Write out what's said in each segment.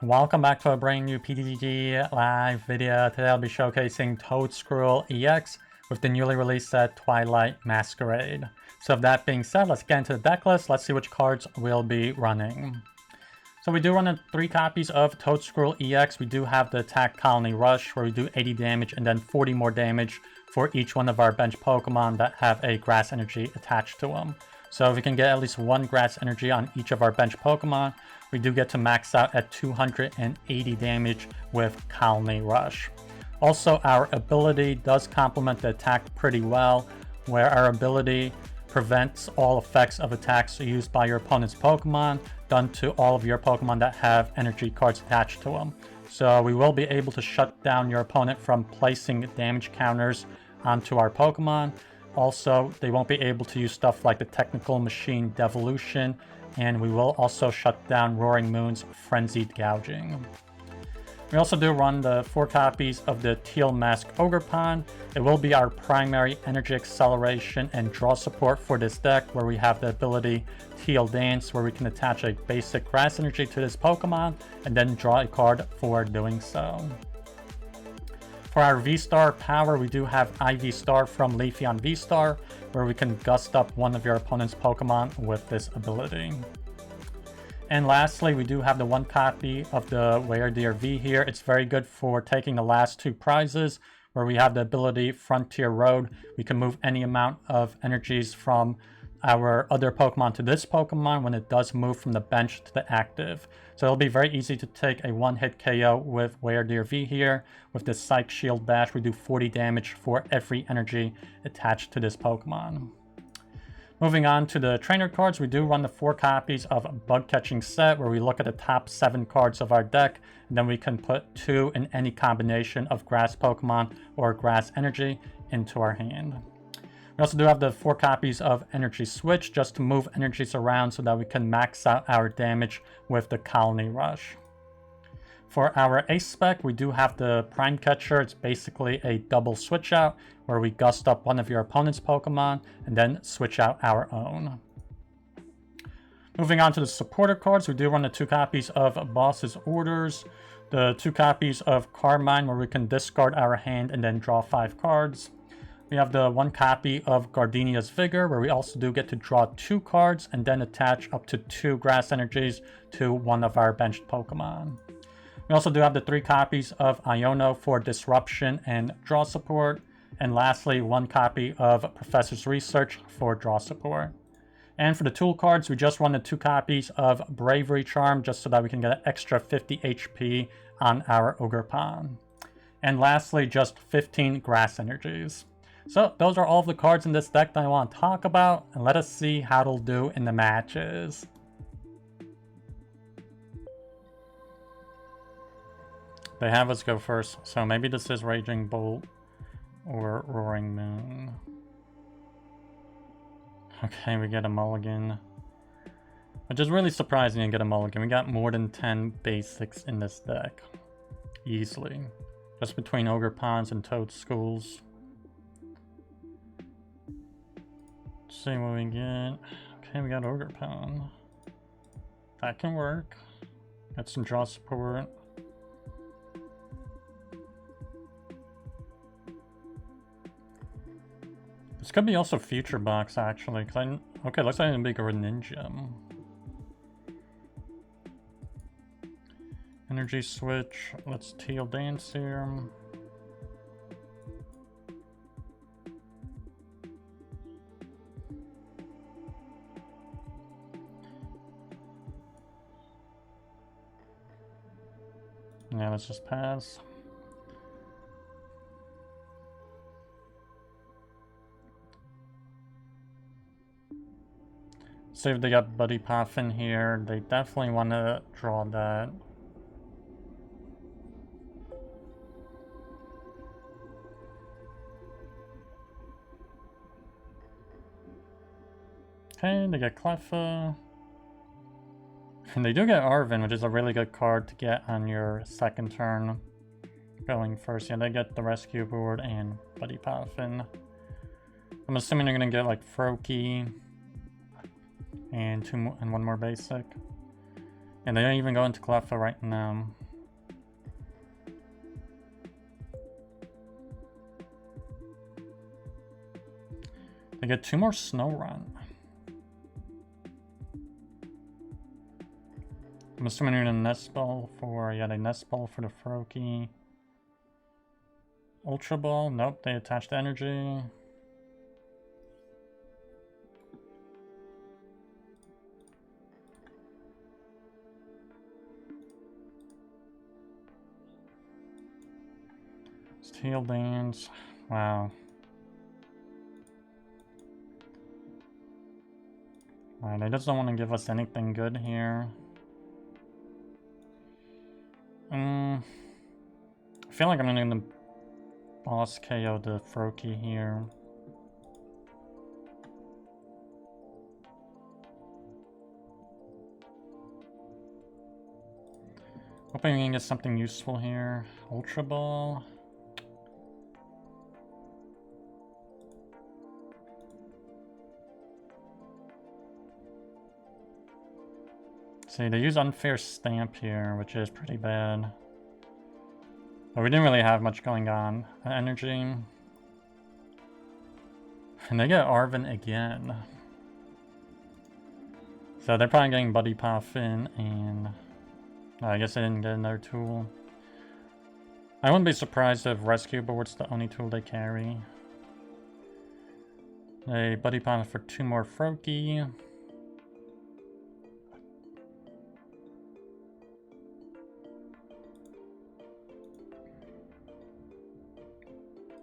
Welcome back to a brand new PTCG live video. Today I'll be showcasing Toedscool EX with the newly released set Twilight Masquerade. So with that being said, let's get into the deck list. Let's see which cards we'll be running. So we do run 3 copies of Toedscool EX. We do have the Attack Colony Rush where we do 80 damage and then 40 more damage for each one of our bench Pokemon that have a Grass Energy attached to them. So if we can get at least 1 Grass Energy on each of our bench Pokemon, we do get to max out at 280 damage with Colony Rush. Also, our ability does complement the attack pretty well, where our ability prevents all effects of attacks used by your opponent's Pokemon done to all of your Pokemon that have energy cards attached to them. So we will be able to shut down your opponent from placing damage counters onto our Pokemon. Also, they won't be able to use stuff like the Technical Machine Devolution, and we will also shut down Roaring Moon's Frenzied Gouging. We also do run the 4 copies of the Teal Mask Ogerpon. It will be our primary energy acceleration and draw support for this deck, where we have the ability Teal Dance, where we can attach a basic grass energy to this Pokemon and then draw a card for doing so. For our V-Star power, we do have IV Star from Leafeon V-Star, where we can gust up one of your opponent's Pokemon with this ability. And lastly, we do have the 1 copy of the Wyrdeer V here. It's very good for taking the last 2 prizes, where we have the ability Frontier Road. We can move any amount of energies from our other Pokemon to this Pokemon when it does move from the bench to the active. So it'll be very easy to take a 1-hit KO with Wyrdeer V here. With this Psych Shield Bash, we do 40 damage for every energy attached to this Pokemon. Moving on to the trainer cards, we do run the 4 copies of Bug Catching Set, where we look at the top 7 cards of our deck, and then we can put 2 in any combination of Grass Pokemon or Grass Energy into our hand. We also do have the 4 copies of Energy Switch, just to move energies around so that we can max out our damage with the Colony Rush. For our Ace spec, we do have the Prime Catcher. It's basically a double switch out, where we gust up one of your opponent's Pokemon and then switch out our own. Moving on to the supporter cards, we do run the 2 copies of Boss's Orders, the 2 copies of Carmine, where we can discard our hand and then draw 5 cards. We have the 1 copy of Gardenia's Vigor, where we also do get to draw 2 cards and then attach up to 2 Grass Energies to one of our benched Pokemon. We also do have the 3 copies of Iono for Disruption and draw support. And lastly, 1 copy of Professor's Research for draw support. And for the tool cards, we just run the 2 copies of Bravery Charm, just so that we can get an extra 50 HP on our Ogerpon. And lastly, just 15 Grass Energies. So those are all of the cards in this deck that I want to talk about, and let us see how it'll do in the matches. They have us go first, so maybe this is Raging Bolt or Roaring Moon. Okay, we get a mulligan, which is really surprising to get a mulligan. We got more than 10 basics in this deck, easily, just between Ogerpons and Toadschools. Let's see what we get. Okay, we got Ogerpon. That can work. Got some draw support. This could be also Future Box, actually. Okay, looks like it's a big Ninja. Energy Switch. Let's Teal Dance here. Yeah, let's just pass. See if they got Buddy PAF in here. They definitely want to draw that. Okay, they get Cleffa. And they do get Arven, which is a really good card to get on your second turn. Going first, yeah, they get the Rescue Board and Buddy PAF in. I'm assuming you're gonna get like Froakie and one more basic. And they don't even go into Cleffa right now. They get 2 more Snorunt. I'm assuming they're in a Nest Ball for, yeah, they Nest Ball for the Froakie. Ultra Ball, nope, they attached Energy. Teal Dance, wow. Alright, they just don't want to give us anything good here. I feel like I'm gonna boss KO the Froakie here. Hoping we can get something useful here. Ultra Ball. See, they use Unfair Stamp here, which is pretty bad. But we didn't really have much going on. Energy. And they get Arven again. So they're probably getting Buddy PAF in, and I guess they didn't get another tool. I wouldn't be surprised if Rescue Board's the only tool they carry. They Buddy PAF for 2 more Froakie.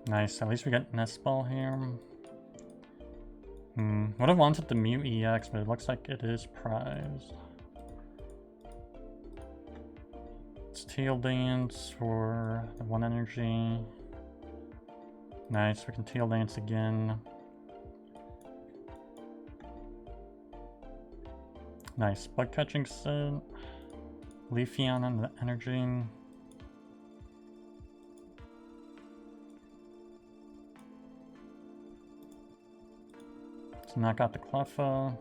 Nice, at least we got Nest Ball here. Would have wanted the Mew EX, but it looks like it is prized. It's Teal Dance for the 1 energy. Nice, we can Teal Dance again. Nice, Bug Catching Set. Leafeon on the energy. Knock out the Cleffa.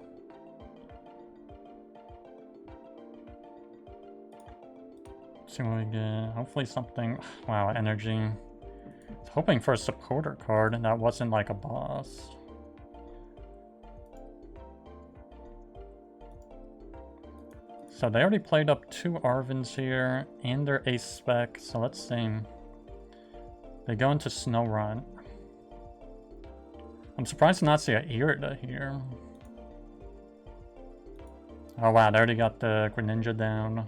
See what we get. Hopefully something. Wow, Energy. I was hoping for a supporter card, and that wasn't like a boss. So they already played up 2 Arvens here, and their Ace Spec. So let's see. They go into Snorunt. I'm surprised to not see an Irida here. Oh wow, they already got the Greninja down.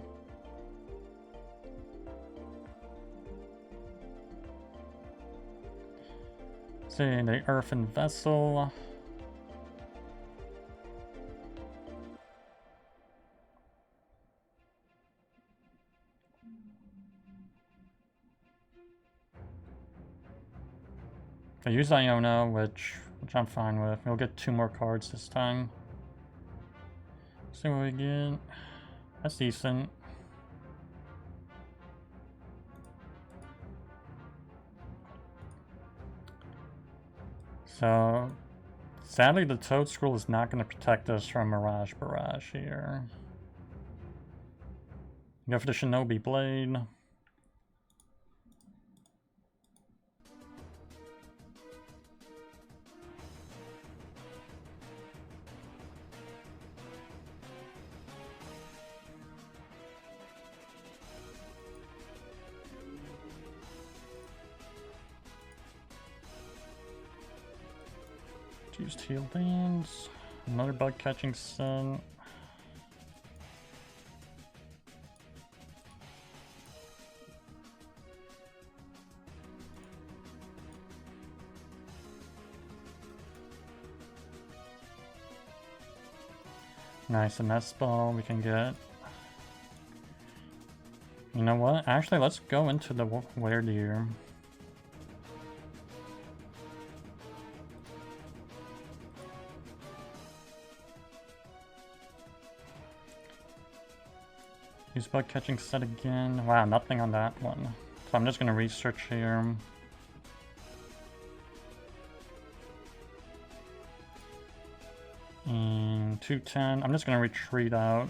Let's see, the Earthen Vessel. They use Iono, which I'm fine with. We'll get 2 more cards this time. See what we get. That's decent. So, sadly the Toedscool is not going to protect us from Mirage Barrage here. Go for the Shinobi Blade. Use Teal Dance, another Bug Catching Set. Nice, a Nest Ball we can get. You know what? Actually, let's go into the Wyrdeer. Use Bug Catching Set again. Wow, nothing on that one. So I'm just going to research here. And 210. I'm just going to retreat out.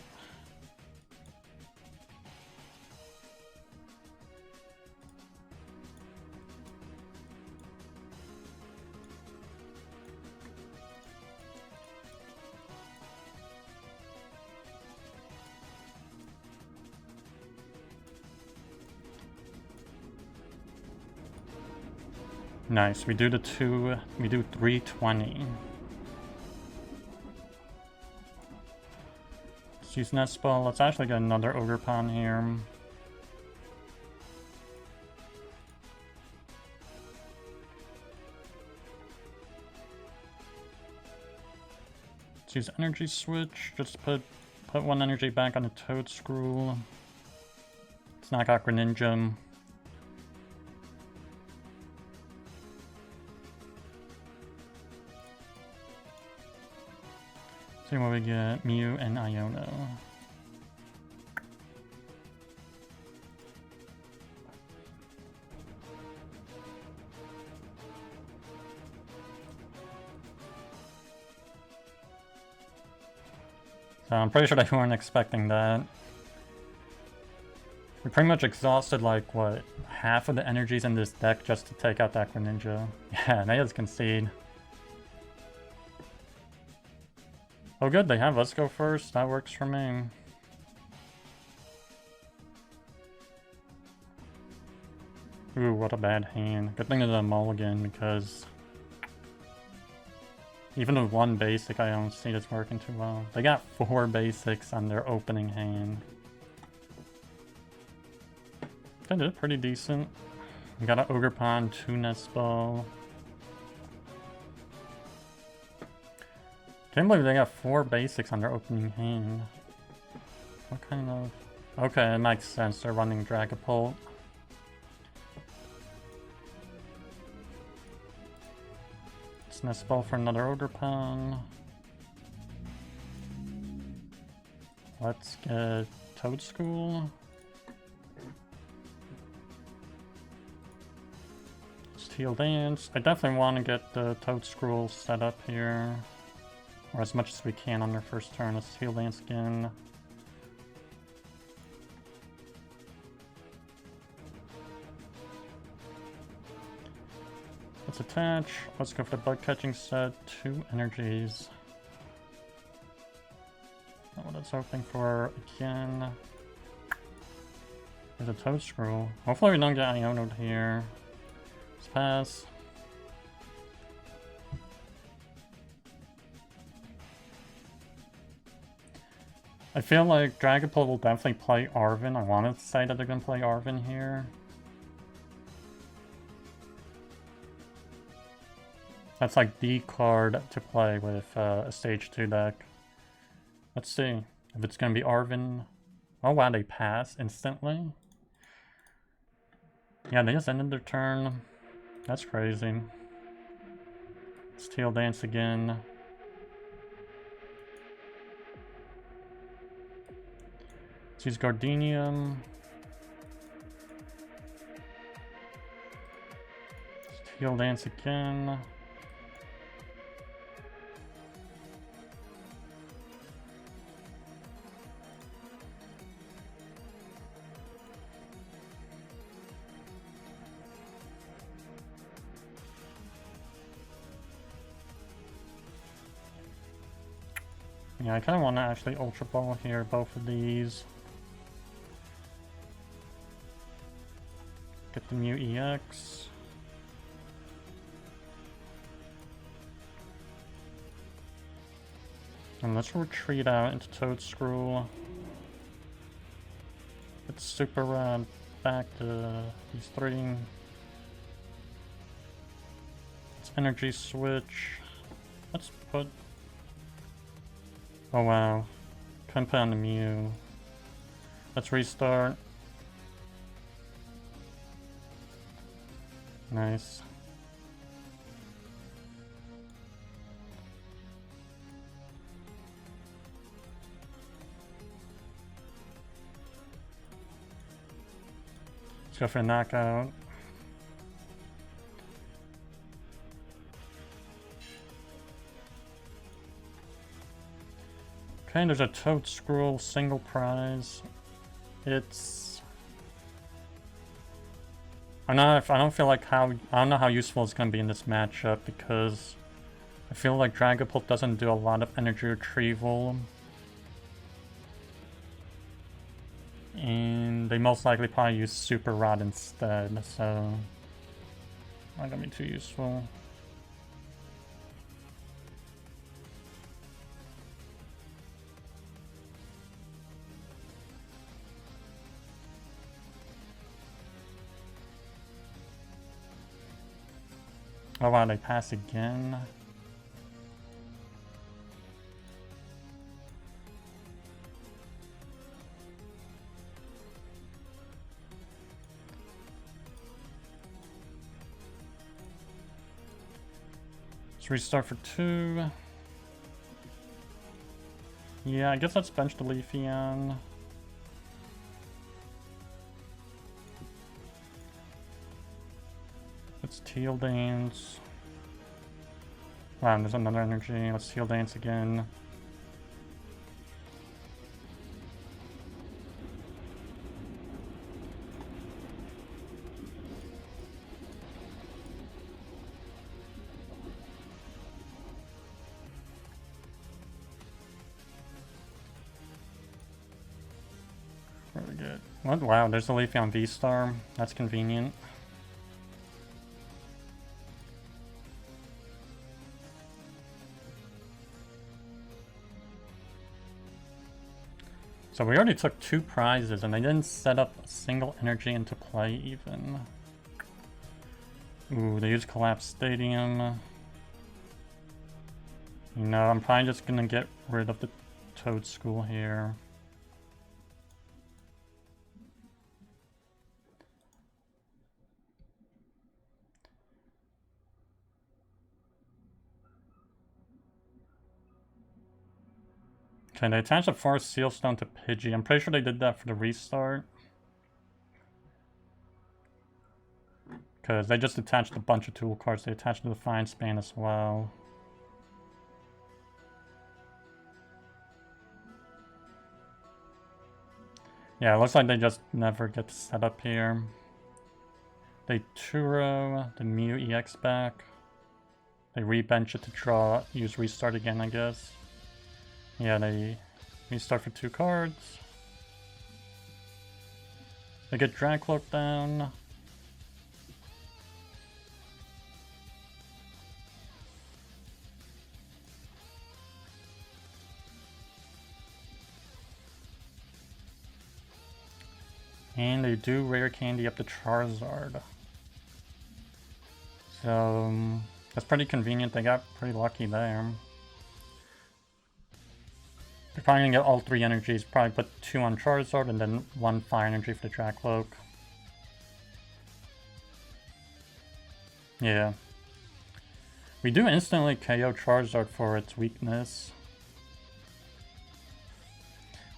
Nice, we do 320. Let's use Nest Ball. Let's actually get another Ogerpon here. Let's use Energy Switch. Just put one energy back on the Toedscool. Let's knock out Greninja. See what we get. Mew and Iono. So I'm pretty sure they weren't expecting that. We pretty much exhausted like, what, half of the energies in this deck just to take out that Greninja. Yeah, they just concede. Oh good, they have us go first. That works for me. Ooh, what a bad hand. Good thing it's a mulligan because even with one basic, I don't see this working too well. They got 4 basics on their opening hand. They did pretty decent. We got an Ogerpon, 2 Nest Ball. Can't believe they got 4 basics on their opening hand. What kind of... Okay, it makes sense. They're running Dragapult. It's Nest Ball for another Ogerpon. Let's get Toedscool. It's Teal Dance. I definitely want to get the Toedscool set up here. Or as much as we can on their first turn. Let's Teal Dance again. Let's attach. Let's go for the Bug Catching Set. 2 energies. Not what it's hoping for again. There's a Toedscruel. Hopefully we don't get Iono'd here. Let's pass. I feel like Dragapult will definitely play Arven. I wanted to say that they're going to play Arven here. That's like the card to play with a stage 2 deck. Let's see if it's going to be Arven. Oh wow, they pass instantly. Yeah, they just ended their turn. That's crazy. Let's Teal Dance again. Let's use Gardenia. Teal Dance again. Yeah, I kind of want to actually Ultra Ball here, both of these. Get the Mew EX. And let's retreat out into Toedscruel. It's super back to these 3. It's Energy Switch. Let's put... Oh wow. Couldn't put on the Mew. Let's restart. Nice. Let's go for a knockout. Okay, there's a Toedscruel single prize. It's... I don't feel like I don't know how useful it's going to be in this matchup because I feel like Dragapult doesn't do a lot of energy retrieval. And they most likely probably use Super Rod instead, so... Not gonna be too useful. Oh wow, they pass again. Let's restart for 2. Yeah, I guess let's bench the Leafeon. Let's Teal Dance. Wow, there's another energy. Let's Teal Dance again. Really good. What? Wow, there's the Leafeon VSTAR. That's convenient. So we already took 2 prizes and they didn't set up a single energy into play even. Ooh, they used Collapse Stadium. You know, I'm probably just gonna get rid of the Toedscool here. Okay, they attached a Forest Seal Stone to Pidgey. I'm pretty sure they did that for the restart. Because they just attached a bunch of tool cards. They attached the Defiant Span as well. Yeah, it looks like they just never get set up here. They Turo the Mew EX back. They rebench it to draw, use restart again, I guess. Yeah, they restart for 2 cards. They get Dragcloak down. And they do Rare Candy up to Charizard. So, that's pretty convenient. They got pretty lucky there. They're probably gonna get all 3 energies, probably put 2 on Charizard and then 1 fire energy for the Dragcloak. Yeah. We do instantly KO Charizard for its weakness.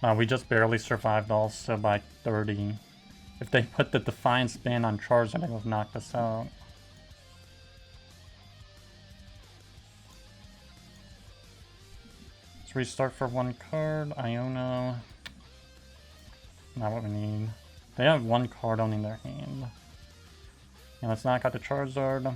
We just barely survived also by 30. If they put the Defiant Span on Charizard, they would have knocked us out. Let's restart for 1 card. Iono. Not what we need. They have 1 card only in their hand. And let's knock out the Charizard.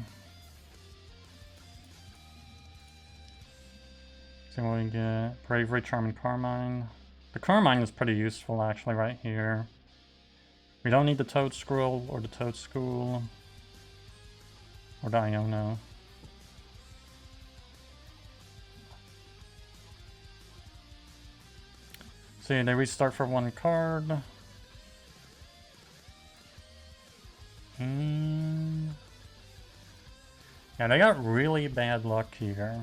See what we get. Bravery Charm and Carmine. The Carmine is pretty useful actually right here. We don't need the Toedscruel or the Toedscool or the Iono. See, they restart for 1 card. And yeah, they got really bad luck here.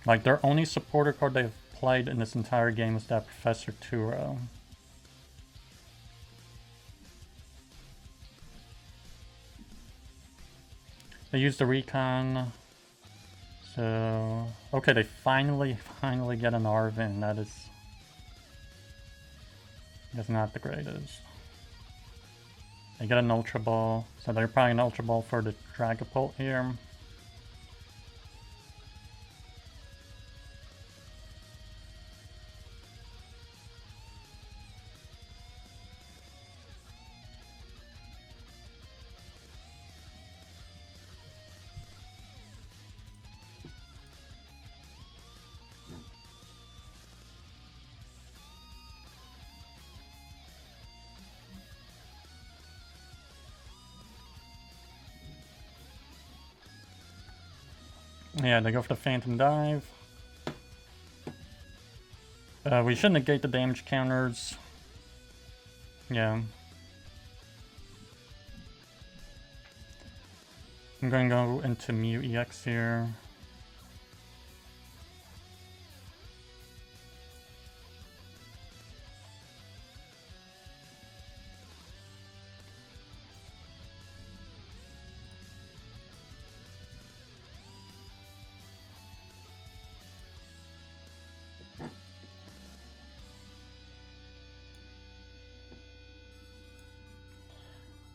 Like, their only supporter card they've played in this entire game is that Professor Turo. They used the Recon. So, okay, they finally get an Arvin. That is not the greatest. They get an Ultra Ball, so they're probably an Ultra Ball for the Dragapult here. Yeah, they go for the Phantom Dive. We should negate the damage counters. Yeah. I'm going to go into Mew EX here.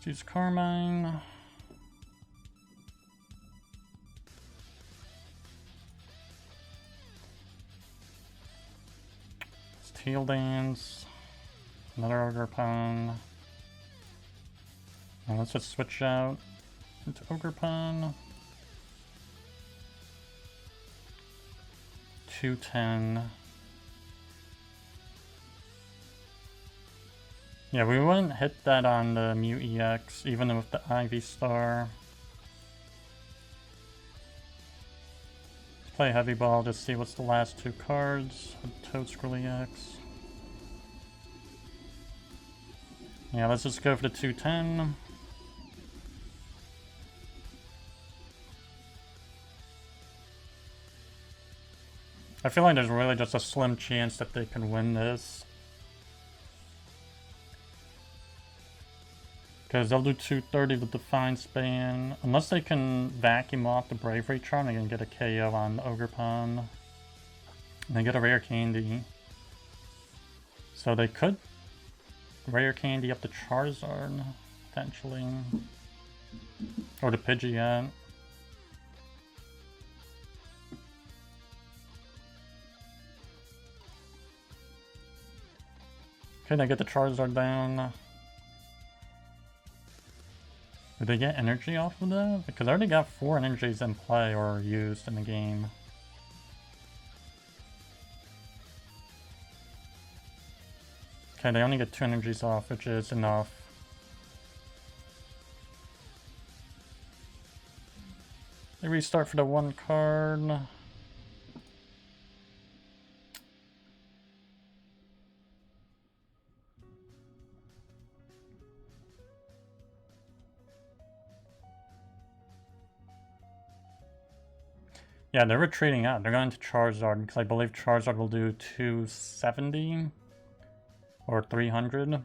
Let's use Carmine. Teal Dance, another Ogerpon. Now let's just switch out into Ogerpon. 210. Yeah, we wouldn't hit that on the Mew EX, even with the Ivy Star. Let's play Heavy Ball, just see what's the last two cards with Toedscool EX. Yeah, let's just go for the 210. I feel like there's really just a slim chance that they can win this. Because they'll do 230 with the Define Span. Unless they can vacuum off the Bravery Charm, they can get a KO on the Ogerpon. And they get a Rare Candy. So they could Rare Candy up the Charizard, potentially. Or the Pidgeot. Okay, they get the Charizard down. Did they get energy off of that? Because I already got 4 energies in play or used in the game. Okay, they only get 2 energies off, which is enough. They restart for the 1 card. Yeah, they're retreating out. They're going to Charizard because I believe Charizard will do 270 or 300.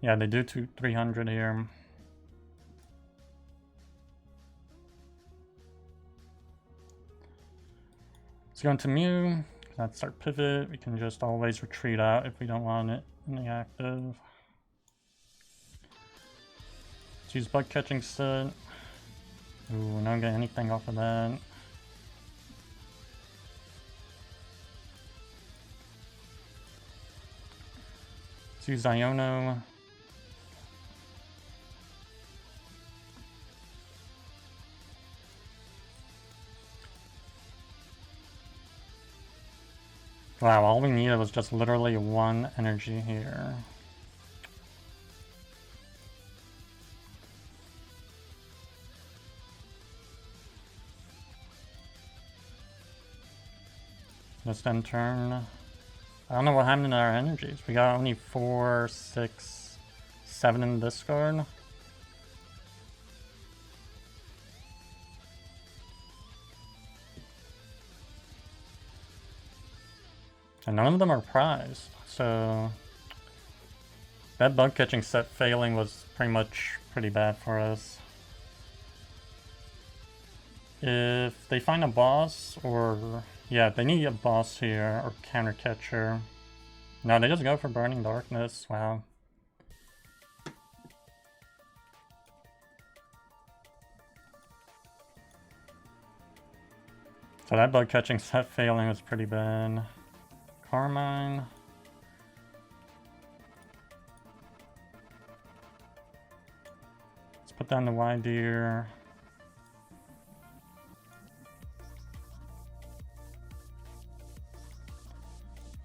Yeah, they do 300 here. Let's go into Mew. That's our pivot. We can just always retreat out if we don't want it in the active. Let's use Bug Catching Set. Ooh, not get anything off of that. Let's use Iono. Wow, all we needed was just literally 1 energy here. Just end turn. I don't know what happened to our energies. We got only 4, 6, 7 in this card. And none of them are prized, so that Bug Catching Set failing was pretty bad for us. If they find a boss, or yeah, they need a boss here, or counter catcher. No, they just go for Burning Darkness. Wow. So that Bug Catching Set failing was pretty bad. Carmine. Let's put down the Wyrdeer.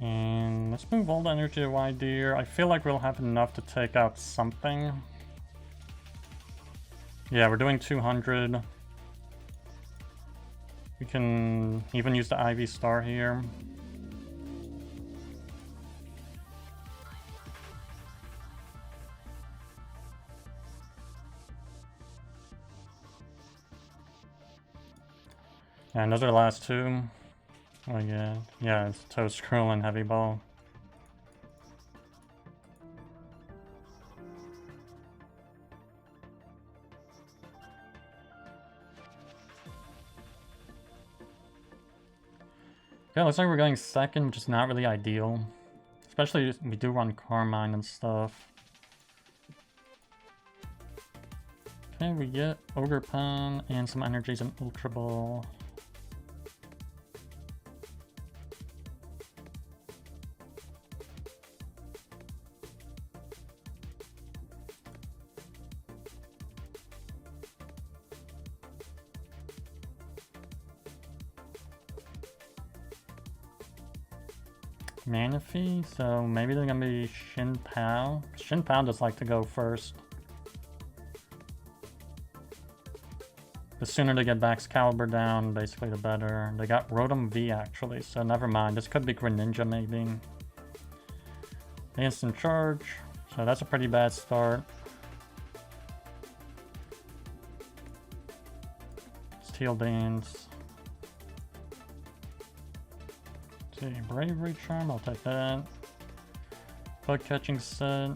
And let's move all the energy to Wyrdeer. I feel like we'll have enough to take out something. Yeah, we're doing 200. We can even use the IV Star here. And those are the last two. Oh yeah, yeah, it's Toedscool and Heavy Ball. Yeah, looks like we're going second, which is not really ideal. Especially if we do run Carmine and stuff. Okay, we get Ogerpon and some energies in Ultra Ball. Manaphy, so maybe they're gonna be Shin PAL. Shin PAL just like to go first. The sooner they get Baxcalibur down, basically the better. They got Rotom V actually, so never mind. This could be Greninja maybe. Instant charge, so that's a pretty bad start. Teal Dance. See, Bravery Charm, I'll take that. Bug Catching Set.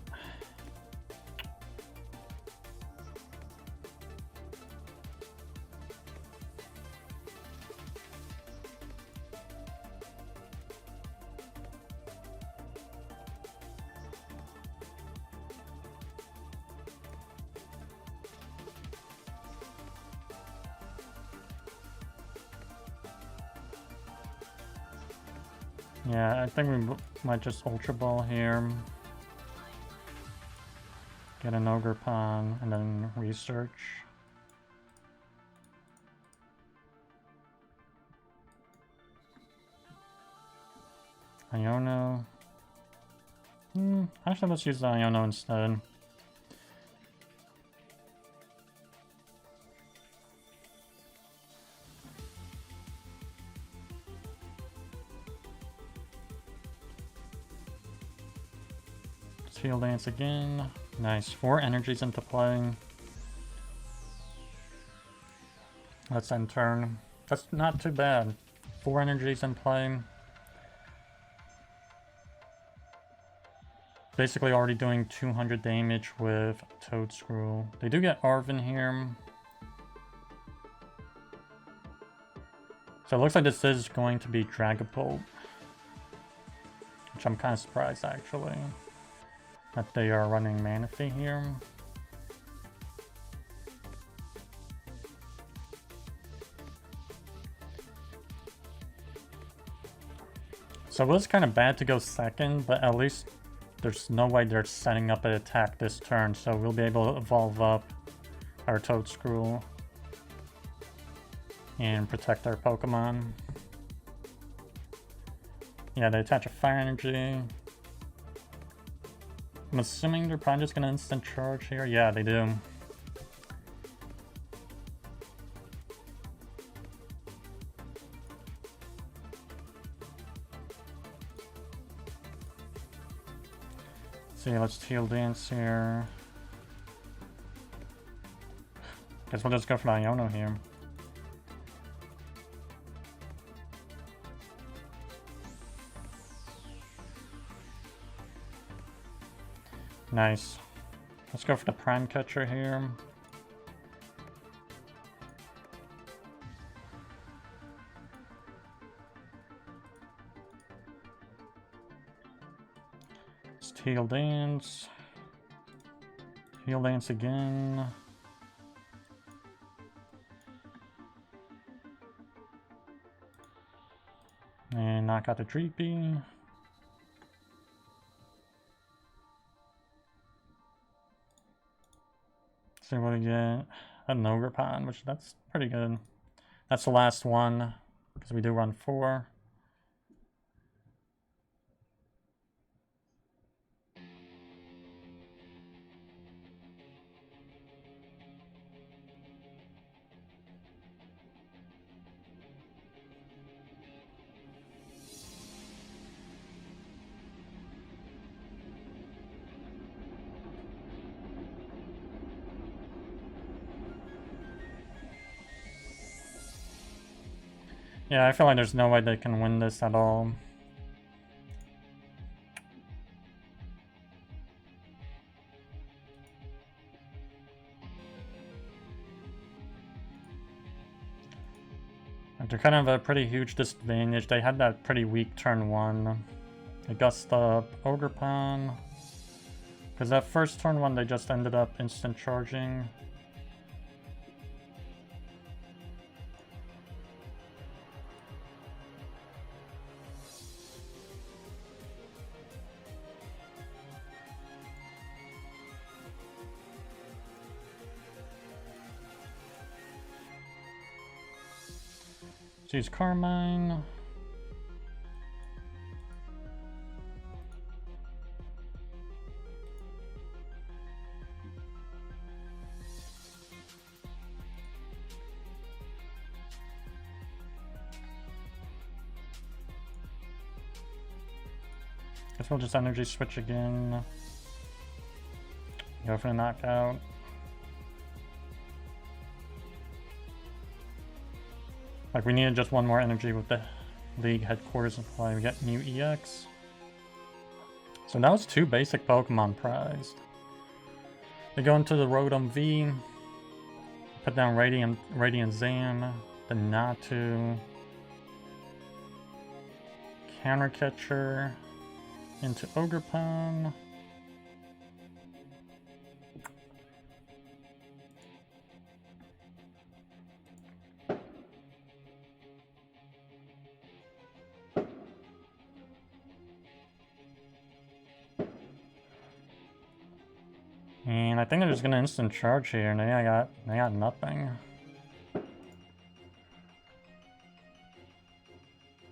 Yeah, I think we might just Ultra Ball here. Get an Ogerpon and then research. Iono. Actually, let's use the Iono instead. Teal Dance again. Nice. 4 energies into play. Let's end turn. That's not too bad. 4 energies in play. Basically already doing 200 damage with Toedscool. They do get Arven here. So it looks like this is going to be Dragapult. Which I'm kind of surprised actually. That they are running Manaphy here. So it was kind of bad to go second, but at least there's no way they're setting up an attack this turn, so we'll be able to evolve up our Toedscool and protect our Pokemon. Yeah, they attach a fire energy. I'm assuming they're probably just gonna instant charge here. Yeah, they do. See, let's Teal Dance here. Guess we'll just go for Iono here. Nice. Let's go for the Prime Catcher here. Let's Teal Dance. Teal Dance again. And knock out the Dreepy. See what we get. An Ogerpon, which that's pretty good. That's the last one, because we do run 4. Yeah, I feel like there's no way they can win this at all. They're kind of a pretty huge disadvantage. They had that pretty weak turn 1. They gussed up Ogerpon. Because that first turn 1 they just ended up instant charging. Use Carmine. Guess we'll just Energy Switch again. Go for the knockout. Like, we needed just one more energy with the League headquarters in play. We get new EX. So that was 2 basic Pokemon prized. They go into the Rotom V. Put down Radiant Zam. The Natu. Counter Catcher. Into Ogerpon. And I think they're just gonna instant charge here, and they got nothing.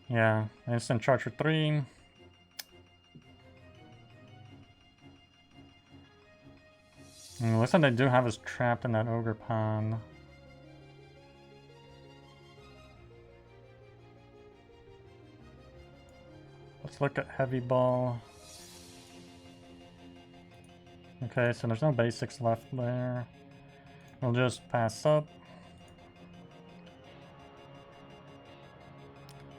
Yeah, instant charge for 3. And it looks like they do have us trapped in that Ogerpon. Let's look at Heavy Ball. Okay, so there's no basics left there. We'll just pass up.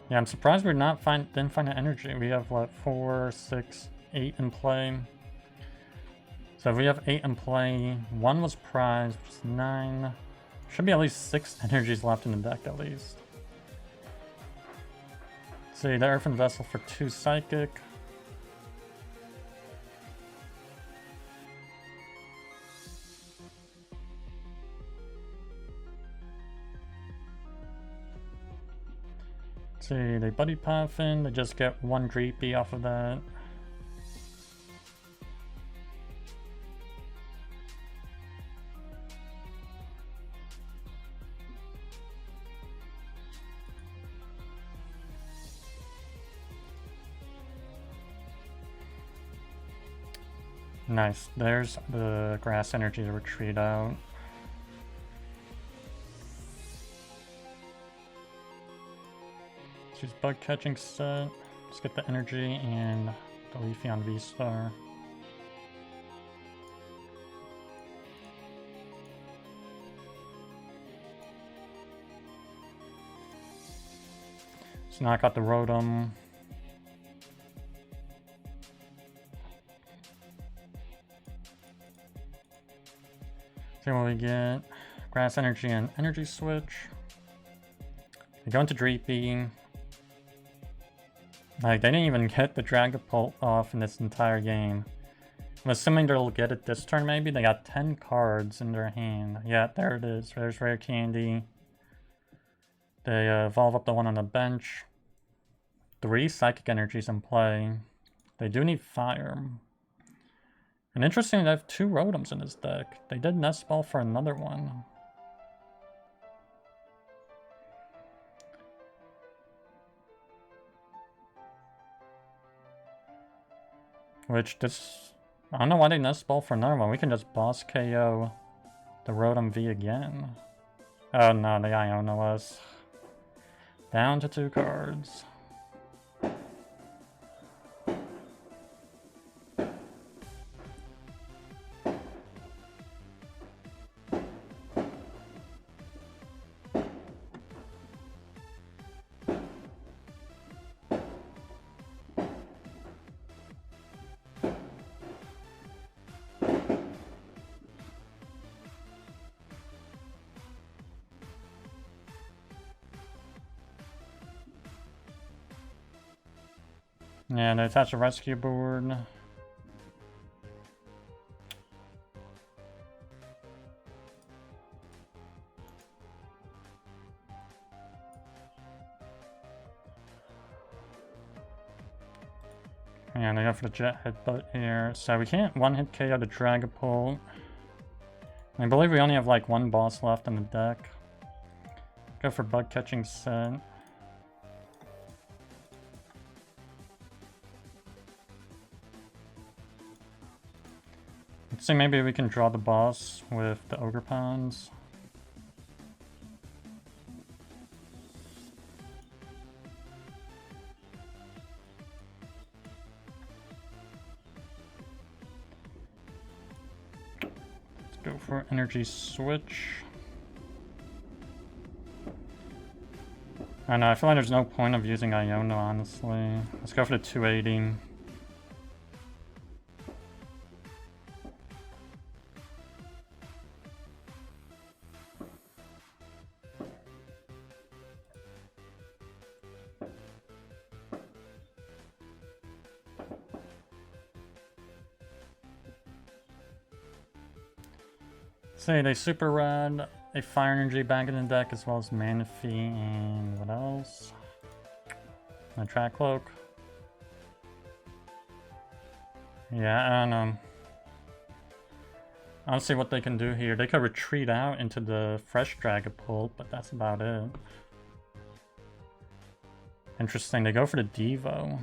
Yeah, I'm surprised we're not didn't find an energy. We have what, 4, 6, 8 in play. So if we have 8 in play, 1 was prized, which is 9. Should be at least 6 energies left in the deck at least. Let's see, the Earthen Vessel for 2 Psychic. See, they Buddy PAF in, they just get 1 Dreepy off of that. Nice, there's the Grass Energy to retreat out. Let's use Bug Catching Set. Let's get the energy and the Leafeon VSTAR. So now I got the Rotom. See what we get. Grass Energy and Energy Switch. We go into Dreepy. Like, they didn't even get the Dragapult off in this entire game. I'm assuming they'll get it this turn maybe. They got 10 cards in their hand. Yeah, there it is. There's Rare Candy. They evolve up the one on the bench. 3 Psychic Energies in play. They do need Fire. And interestingly, they have 2 Rotoms in this deck. They did Nest Ball for another one. Which this, I don't know why they Nest Ball for another one. We can just boss KO the Rotom V again. Oh no, the Iono us. Down to 2 cards. Yeah, they attach a rescue board. Yeah, they go for the jet headbutt here. So we can't one-hit KO the Dragapult. I believe we only have like one boss left in the deck. Go for Bug Catching Set. Let's see, maybe we can draw the boss with the Ogerpons. Let's go for Energy Switch. I know, I feel like there's no point of using Iono, honestly. Let's go for the 280. Say they super red, a fire energy back in the deck as well as Manaphy and what else? A track cloak. Yeah, I don't know. I don't see what they can do here. They could retreat out into the fresh Dragapult, but that's about it. Interesting, they go for the Devo.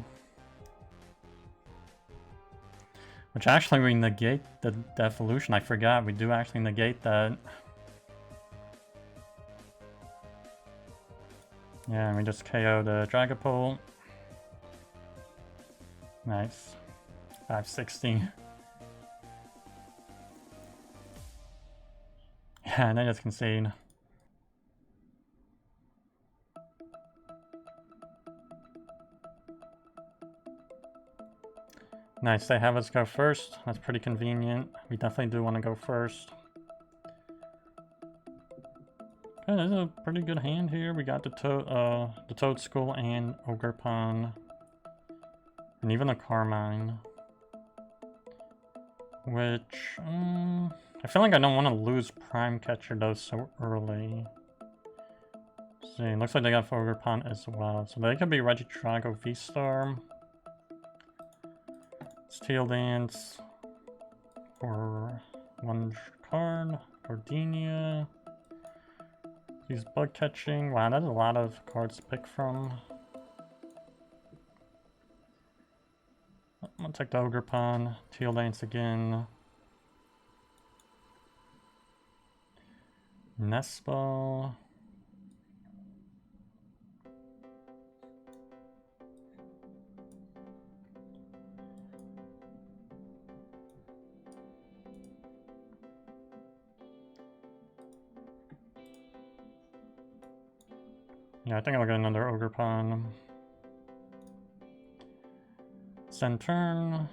Which actually we negate the evolution. I forgot, we do actually negate that. Yeah, and we just KO the Dragapult. Nice. 560. Yeah, and they just concede. Nice, they have us go first. That's pretty convenient. We definitely do want to go first. Okay, this is a pretty good hand here. We got the Toedscool and Ogerpon. And even a Carmine. Which, I feel like I don't want to lose Prime Catcher though so early. Let's see, looks like they got Ogerpon as well. So they could be Regidrago VSTAR. Teal Dance for one card. Gardenia. Use Bug Catching. Wow, that's a lot of cards to pick from. I'm gonna take the Ogerpon. Teal Dance again. Nest Ball. Yeah, I think I'll get another Ogerpon. Send turn.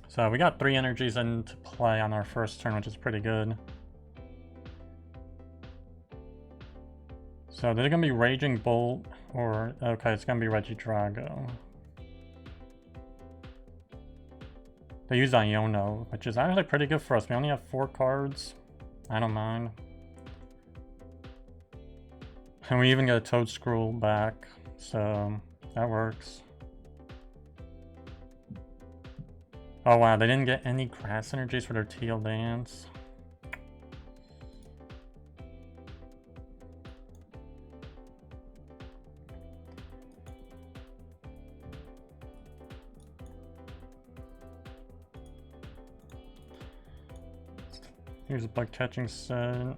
So we got 3 energies into play on our first turn, which is pretty good. So they're gonna be Raging Bolt, or okay, it's gonna be Regidrago. They use Iono, which is actually pretty good for us. We only have 4 cards. I don't mind. And we even get a Toedscool back, so that works. Oh wow, they didn't get any grass energies for their Teal Dance. Here's a Bug Catching Set.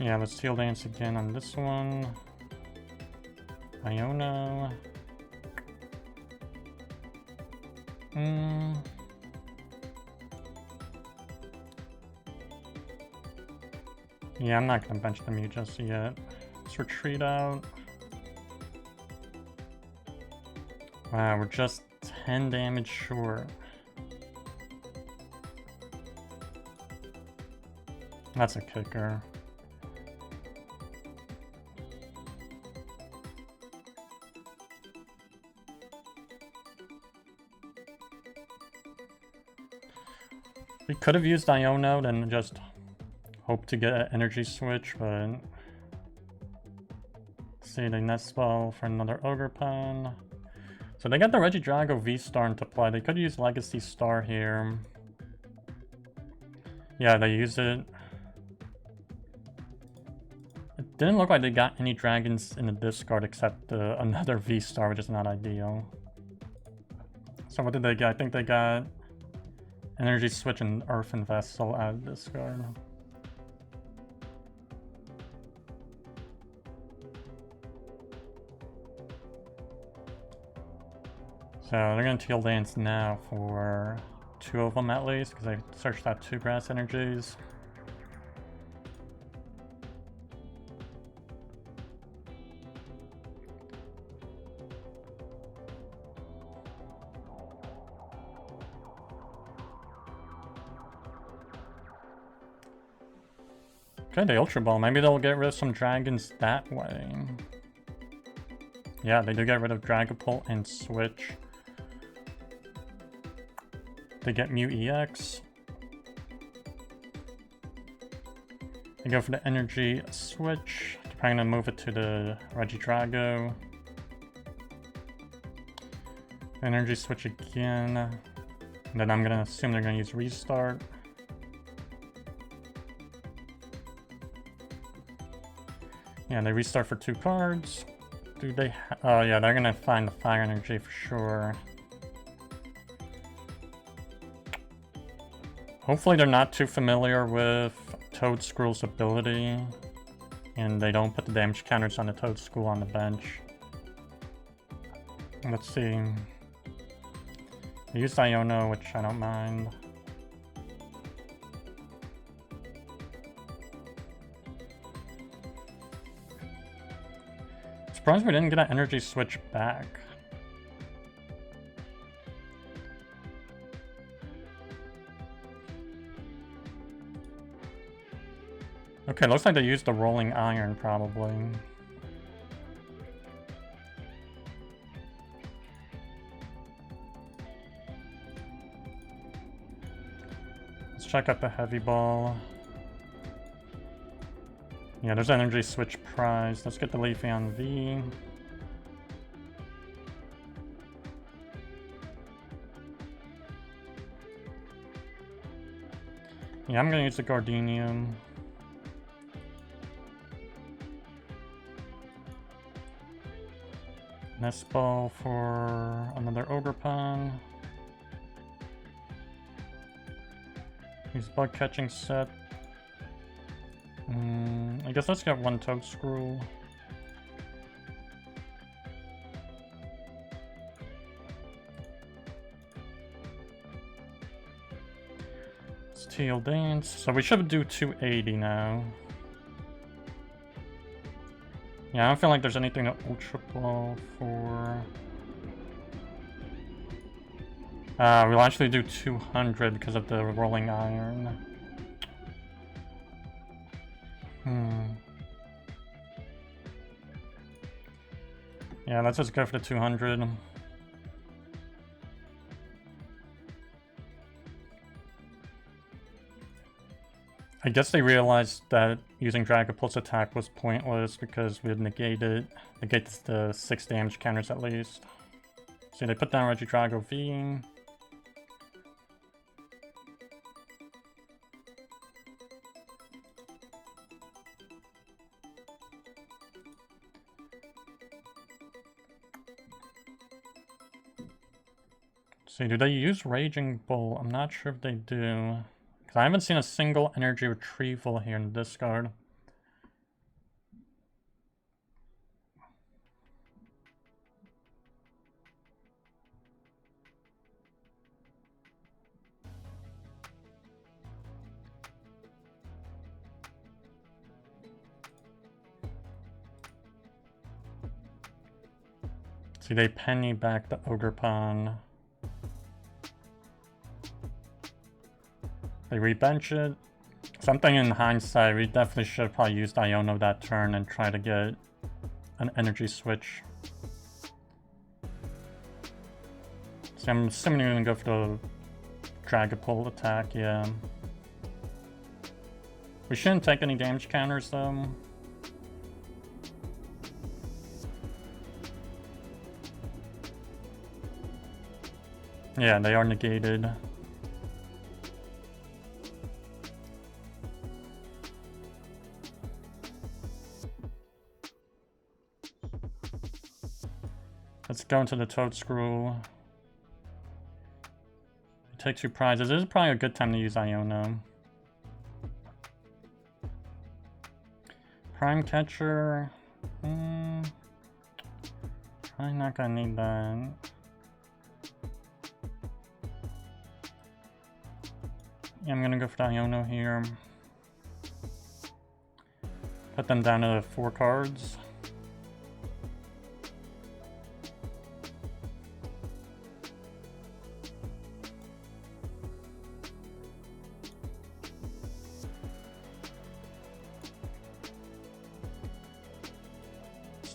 Yeah, let's Teal Dance again on this one. Iono. Yeah, I'm not gonna bench the Mew just yet. Let's retreat out. Wow, we're just 10 damage short. That's a kicker. We could have used Iono and just hope to get an Energy Switch, but... Let's see, they Nest Ball for another Ogerpon. So they got the Regidrago V-Star into play. They could use Legacy Star here. Yeah, they used it. It didn't look like they got any dragons in the discard except another V-Star, which is not ideal. So what did they get? I think they got Energy Switch and Earthen Vessel out of discard. So they're going to Teal Dance now for 2 of them at least, because I searched out 2 grass energies. Okay, the Ultra Ball. Maybe they'll get rid of some dragons that way. Yeah, they do get rid of Dragapult and Switch. They get Mew EX. They go for the Energy Switch. They're probably gonna move it to the Regidrago. Energy Switch again. And then I'm gonna assume they're gonna use Restart. Yeah, they restart for 2 cards. Do they oh yeah, they're gonna find the Fire Energy for sure. Hopefully they're not too familiar with Toedscruel's ability, and they don't put the damage counters on the Toedscool on the bench. Let's see. They used Iono, which I don't mind. Surprised we didn't get an Energy Switch back. Okay, looks like they used the Rolling Iron, probably. Let's check out the Heavy Ball. Yeah, there's Energy Switch prize. Let's get the Leafeon V. Yeah, I'm gonna use the Gardenia. Nest Ball for another Ogerpon. Use Bug Catching Set. I guess let's get 1 Toedscruel. It's Teal Dance. So we should do 280 now. Yeah, I don't feel like there's anything to Ultra Ball for. We'll actually do 200 because of the Rolling Iron. Yeah, let's just go for the 200. I guess they realized that using Dragapult's attack was pointless because we had negated the 6 damage counters at least. So they put down Regidrago V. See, do they use Raging Bull? I'm not sure if they do. Because I haven't seen a single energy retrieval here in the discard. See, they penny back the Ogerpon. They rebench it. Something in hindsight, we definitely should have probably used Iono that turn and try to get an energy switch. See, I'm assuming you're gonna go for the Dragapult attack, yeah. We shouldn't take any damage counters though. Yeah, they are negated. Let's go into the Toedscool. It takes 2 prizes. This is probably a good time to use Iono. Prime Catcher. Probably not gonna need that. Yeah, I'm gonna go for the Iono here. Put them down to 4 cards.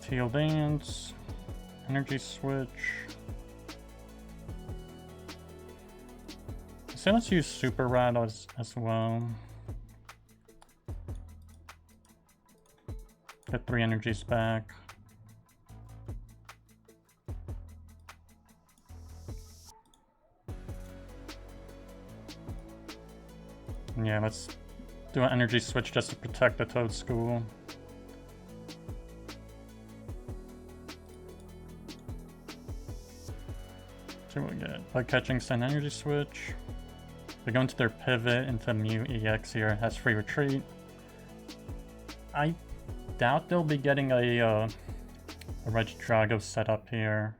Teal Dance, Energy Switch. So let's use Super Rad as well. Get 3 energies back. Yeah, let's do an energy switch just to protect the Toedscool. So we get Bug Catching Set Energy Switch. They go into their pivot into Mew EX here. Has free retreat. I doubt they'll be getting a Regidrago set up here,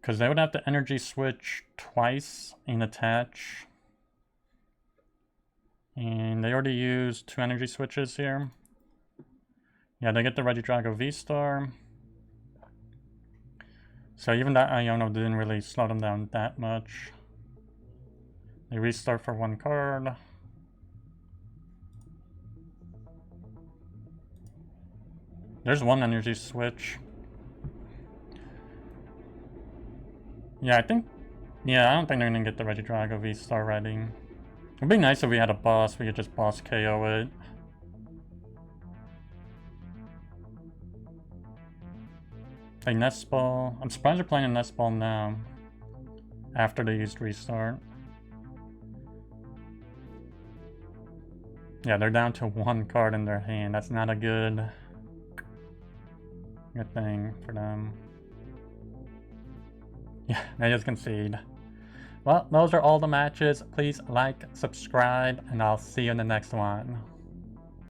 because they would have to energy switch twice and attach. And they already used 2 energy switches here. Yeah, they get the Regidrago VSTAR. So even that Iono didn't really slow them down that much. They restart for 1 card. There's 1 energy switch. Yeah, I don't think they're gonna get the Regidrago VSTAR ready. It'd be nice if we had a boss, we could just boss KO it. A Nest Ball. I'm surprised they're playing a Nest Ball now, after they used Restart. Yeah, they're down to 1 card in their hand. That's not a good thing for them. Yeah, they just concede. Well, those are all the matches. Please like, subscribe, and I'll see you in the next one.